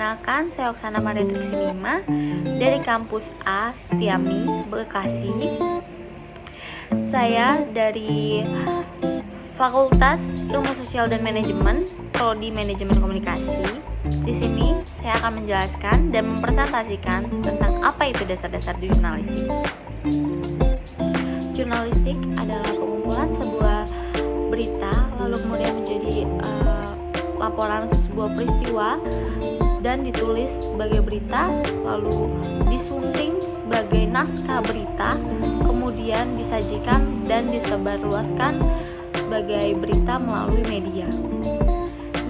Perkenalkan, saya Oksana Maria Triksinima dari kampus A Setiami, Bekasi. Saya dari Fakultas Ilmu Sosial dan Manajemen, Prodi Manajemen Komunikasi. Di sini saya akan menjelaskan dan mempresentasikan tentang apa itu dasar-dasar jurnalistik. Jurnalistik adalah pengumpulan sebuah berita lalu kemudian menjadi laporan sebuah peristiwa dan ditulis sebagai berita, lalu disunting sebagai naskah berita, kemudian disajikan dan disebarluaskan sebagai berita melalui media.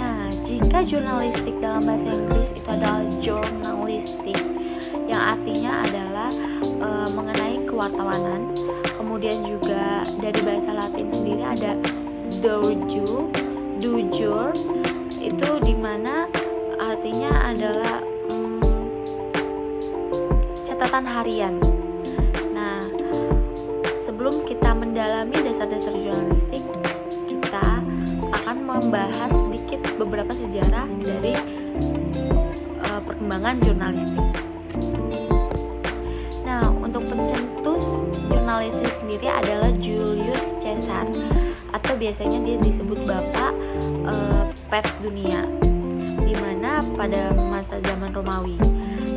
Nah, jika jurnalistik dalam bahasa Inggris itu adalah journalistic, yang artinya adalah mengenai kewartawanan. Kemudian juga dari bahasa Latin sendiri ada dujur, itu dimana artinya adalah catatan harian. Nah, sebelum kita mendalami dasar-dasar jurnalistik, kita akan membahas sedikit beberapa sejarah dari perkembangan jurnalistik. Nah, untuk pencetus jurnalistik sendiri adalah Julius Caesar, atau biasanya dia disebut Bapak pers dunia, dimana pada masa zaman Romawi.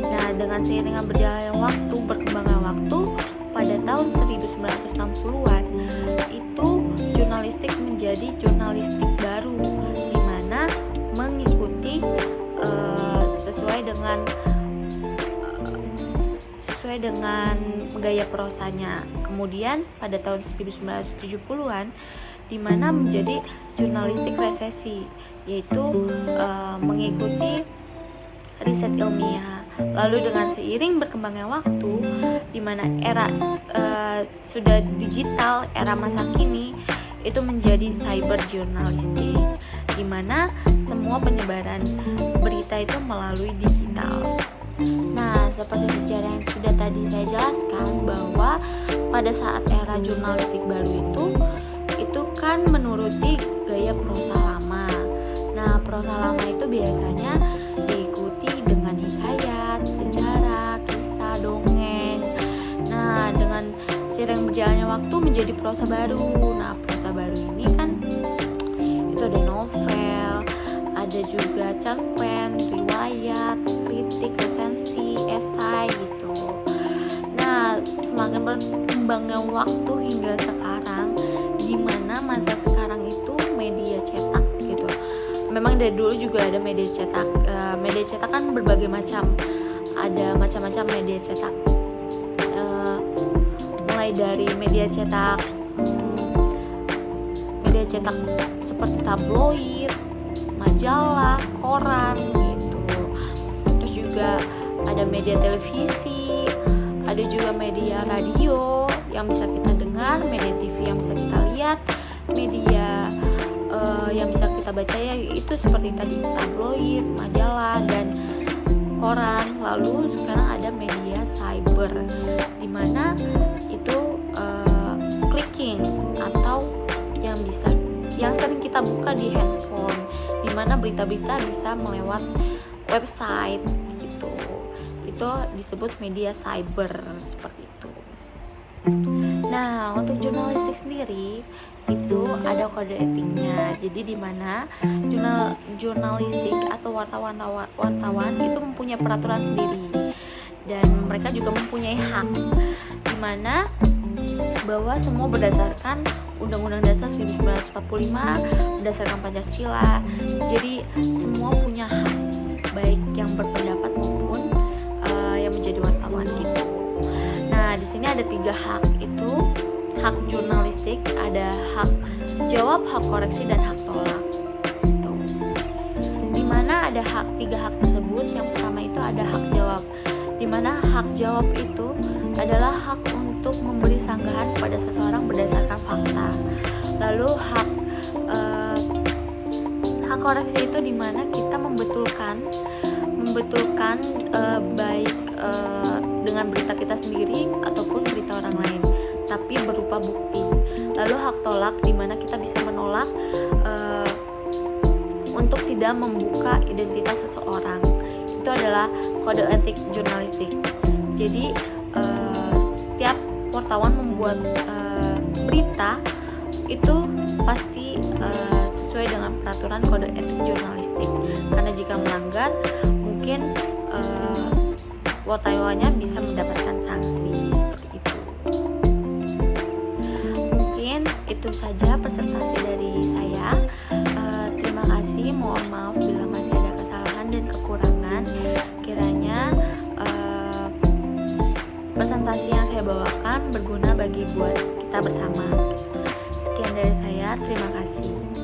Nah, dengan seiringan berjalannya waktu, berkembangnya waktu, pada tahun 1960-an itu jurnalistik menjadi jurnalistik baru, dimana mengikuti sesuai dengan gaya prosanya. Kemudian pada tahun 1970-an dimana menjadi jurnalistik resesi, yaitu mengikuti riset ilmiah. Lalu dengan seiring berkembangnya waktu, di mana era sudah digital, era masa kini, itu menjadi cyber jurnalistik, di mana semua penyebaran berita itu melalui digital. Nah, seperti sejarah yang sudah tadi saya jelaskan, bahwa pada saat era jurnalistik baru itu kan menuruti gaya prosa lama. Nah, prosa lama itu biasanya diikuti dengan hikayat, sejarah, kisah, dongeng. Nah, dengan seiring berjalannya waktu menjadi prosa baru. Nah, prosa baru ini kan itu ada novel, ada juga cerpen, riwayat, kritik, resensi, esai gitu. Nah, semakin berkembangnya waktu hingga sekarang, di mana masa sekarang itu media cetak gitu. Memang dari dulu juga ada media cetak. Media cetak kan berbagai macam. Ada macam-macam media cetak. Mulai dari media cetak seperti tabloid, majalah, koran gitu. Terus juga ada media televisi, ada juga media radio yang bisa kita dengar, media TV yang bisa kita lihat, media yang bisa kita baca, ya itu seperti tadi tabloid, majalah, dan koran. Lalu sekarang ada media cyber, dimana itu clicking atau yang sering kita buka di handphone, dimana berita-berita bisa melewat website gitu. Itu disebut media cyber seperti itu. Nah, untuk jurnalistik sendiri itu ada kode etiknya. Jadi di mana jurnalistik atau wartawan itu mempunyai peraturan sendiri, dan mereka juga mempunyai hak, di mana bahwa semua berdasarkan Undang-Undang Dasar 1945, berdasarkan Pancasila. Jadi semua punya hak, baik yang berpendapat maupun yang menjadi wartawan gitu. Nah, di sini ada 3 hak, itu hak jurnalistik, ada hak jawab, hak koreksi, dan hak tolak. Gitu. Dimana ada 3 hak tersebut. Yang pertama itu ada hak jawab, dimana hak jawab itu adalah hak untuk memberi sanggahan kepada seseorang berdasarkan fakta. Lalu hak koreksi itu dimana kita membetulkan baik dengan berita kita sendiri ataupun berita orang lain, tapi berupa bukti. Lalu hak tolak dimana kita bisa menolak untuk tidak membuka identitas seseorang. itu adalah kode etik jurnalistik. Jadi setiap wartawan membuat berita itu pasti sesuai dengan peraturan kode etik jurnalistik, karena jika melanggar mungkin wartawannya bisa mendapatkan sanksi seperti itu. Mungkin itu saja presentasi dari saya. Terima kasih, mohon maaf bila masih ada kesalahan dan kekurangan. Kiranya presentasi yang saya bawakan berguna buat kita bersama. Sekian dari saya, terima kasih.